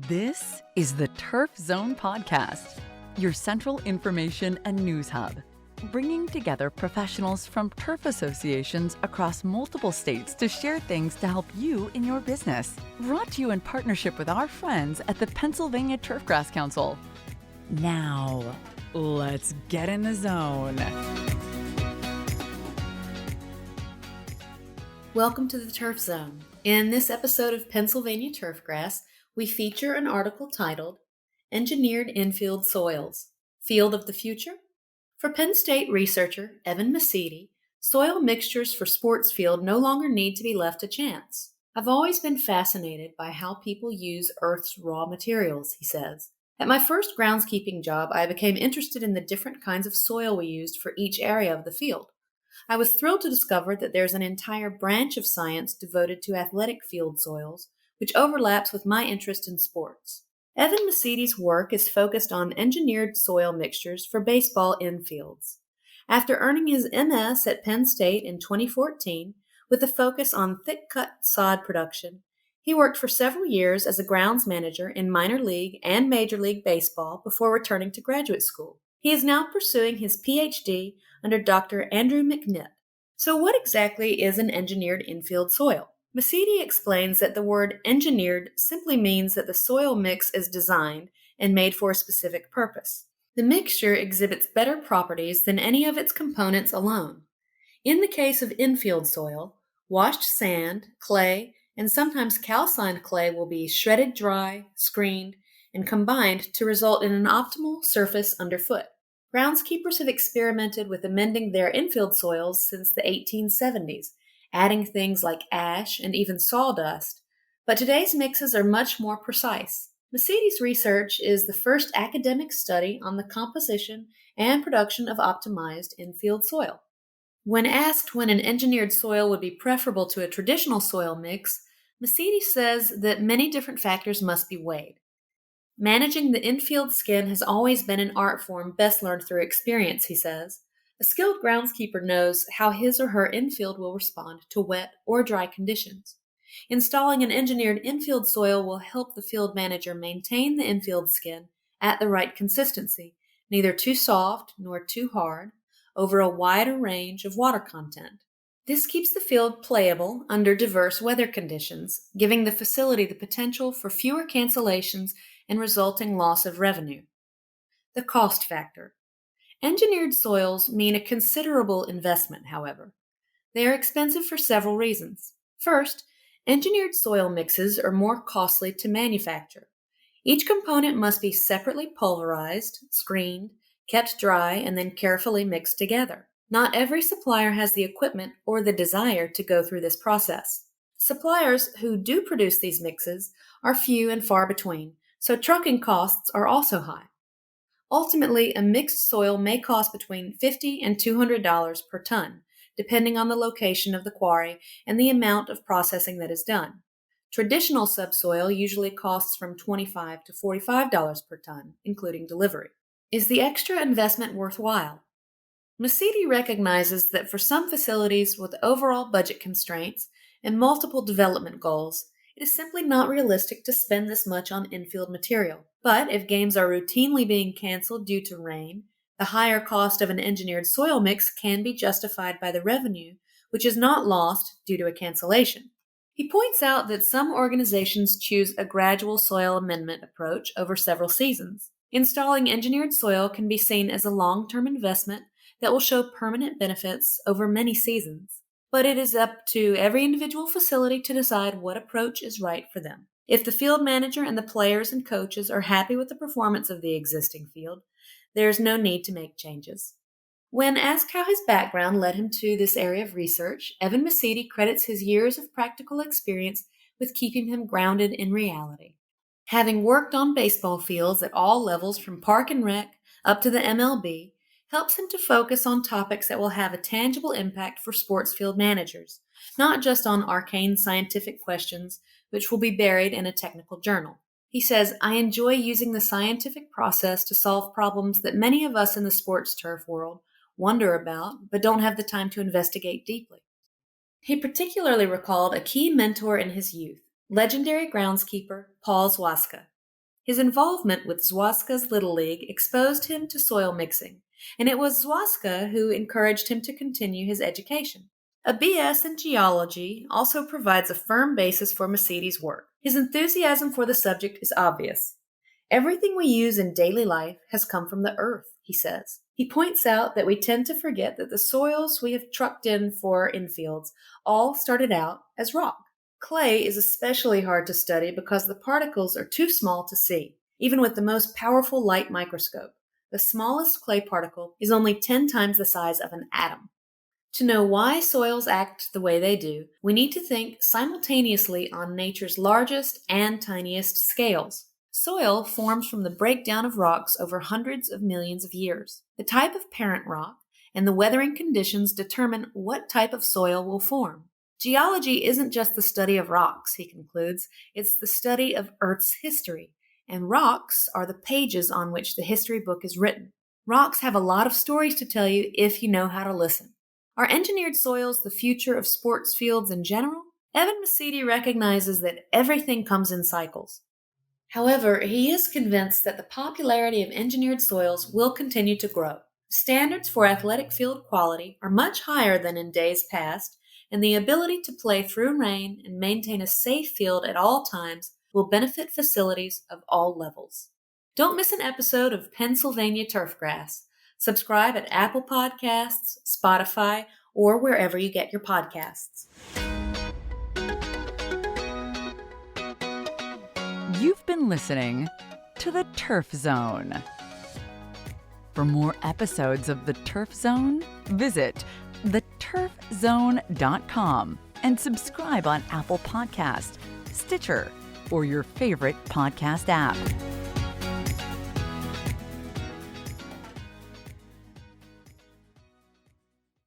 This is the Turf Zone Podcast, your central information and news hub, bringing together professionals from turf associations across multiple states to share things to help you in your business. Brought to you in partnership with our friends at the Pennsylvania Turfgrass Council. Now, let's get in the zone. Welcome to the Turf Zone. In this episode of Pennsylvania Turfgrass, we feature an article titled, Engineered Infield Soils, Field of the Future? For Penn State researcher Evan Mascitti, soil mixtures for sports field no longer need to be left to chance. I've always been fascinated by how people use Earth's raw materials, he says. At my first groundskeeping job, I became interested in the different kinds of soil we used for each area of the field. I was thrilled to discover that there's an entire branch of science devoted to athletic field soils, which overlaps with my interest in sports. Evan Mascitti's work is focused on engineered soil mixtures for baseball infields. After earning his MS at Penn State in 2014, with a focus on thick-cut sod production, he worked for several years as a grounds manager in minor league and major league baseball before returning to graduate school. He is now pursuing his Ph.D. under Dr. Andrew McNitt. So what exactly is an engineered infield soil? Mascitti explains that the word engineered simply means that the soil mix is designed and made for a specific purpose. The mixture exhibits better properties than any of its components alone. In the case of infield soil, washed sand, clay, and sometimes calcined clay will be shredded dry, screened, and combined to result in an optimal surface underfoot. Groundskeepers have experimented with amending their infield soils since the 1870s, adding things like ash and even sawdust, but today's mixes are much more precise. Mascitti's research is the first academic study on the composition and production of optimized infield soil. When asked when an engineered soil would be preferable to a traditional soil mix, Mascitti says that many different factors must be weighed. Managing the infield skin has always been an art form best learned through experience, he says. A skilled groundskeeper knows how his or her infield will respond to wet or dry conditions. Installing an engineered infield soil will help the field manager maintain the infield skin at the right consistency, neither too soft nor too hard, over a wider range of water content. This keeps the field playable under diverse weather conditions, giving the facility the potential for fewer cancellations and resulting loss of revenue. The cost factor. Engineered soils mean a considerable investment, however. They are expensive for several reasons. First, engineered soil mixes are more costly to manufacture. Each component must be separately pulverized, screened, kept dry, and then carefully mixed together. Not every supplier has the equipment or the desire to go through this process. Suppliers who do produce these mixes are few and far between, so trucking costs are also high. Ultimately, a mixed soil may cost between $50 and $200 per ton, depending on the location of the quarry and the amount of processing that is done. Traditional subsoil usually costs from $25 to $45 per ton, including delivery. Is the extra investment worthwhile? Mascitti recognizes that for some facilities with overall budget constraints and multiple development goals, it is simply not realistic to spend this much on infield material. But if games are routinely being canceled due to rain, the higher cost of an engineered soil mix can be justified by the revenue, which is not lost due to a cancellation. He points out that some organizations choose a gradual soil amendment approach over several seasons. Installing engineered soil can be seen as a long-term investment that will show permanent benefits over many seasons. But it is up to every individual facility to decide what approach is right for them. If the field manager and the players and coaches are happy with the performance of the existing field, there is no need to make changes. When asked how his background led him to this area of research, Evan Mascitti credits his years of practical experience with keeping him grounded in reality. Having worked on baseball fields at all levels from park and rec up to the MLB, helps him to focus on topics that will have a tangible impact for sports field managers, not just on arcane scientific questions which will be buried in a technical journal. He says, I enjoy using the scientific process to solve problems that many of us in the sports turf world wonder about, but don't have the time to investigate deeply. He particularly recalled a key mentor in his youth, legendary groundskeeper Paul Zwaska. His involvement with Zwaska's Little League exposed him to soil mixing, and it was Zwaska who encouraged him to continue his education. A BS in geology also provides a firm basis for Mascitti's work. His enthusiasm for the subject is obvious. Everything we use in daily life has come from the earth, he says. He points out that we tend to forget that the soils we have trucked in for infields all started out as rock. Clay is especially hard to study because the particles are too small to see, even with the most powerful light microscope. The smallest clay particle is only 10 times the size of an atom. To know why soils act the way they do, we need to think simultaneously on nature's largest and tiniest scales. Soil forms from the breakdown of rocks over hundreds of millions of years. The type of parent rock and the weathering conditions determine what type of soil will form. Geology isn't just the study of rocks, he concludes, it's the study of Earth's history, and rocks are the pages on which the history book is written. Rocks have a lot of stories to tell you if you know how to listen. Are engineered soils the future of sports fields in general? Evan Mascitti recognizes that everything comes in cycles. However, he is convinced that the popularity of engineered soils will continue to grow. Standards for athletic field quality are much higher than in days past, and the ability to play through rain and maintain a safe field at all times will benefit facilities of all levels. Don't miss an episode of Pennsylvania Turfgrass. Subscribe at Apple Podcasts, Spotify, or wherever you get your podcasts. You've been listening to The Turf Zone. For more episodes of The Turf Zone, visit theturfzone.com and subscribe on Apple Podcast, Stitcher, or your favorite podcast app.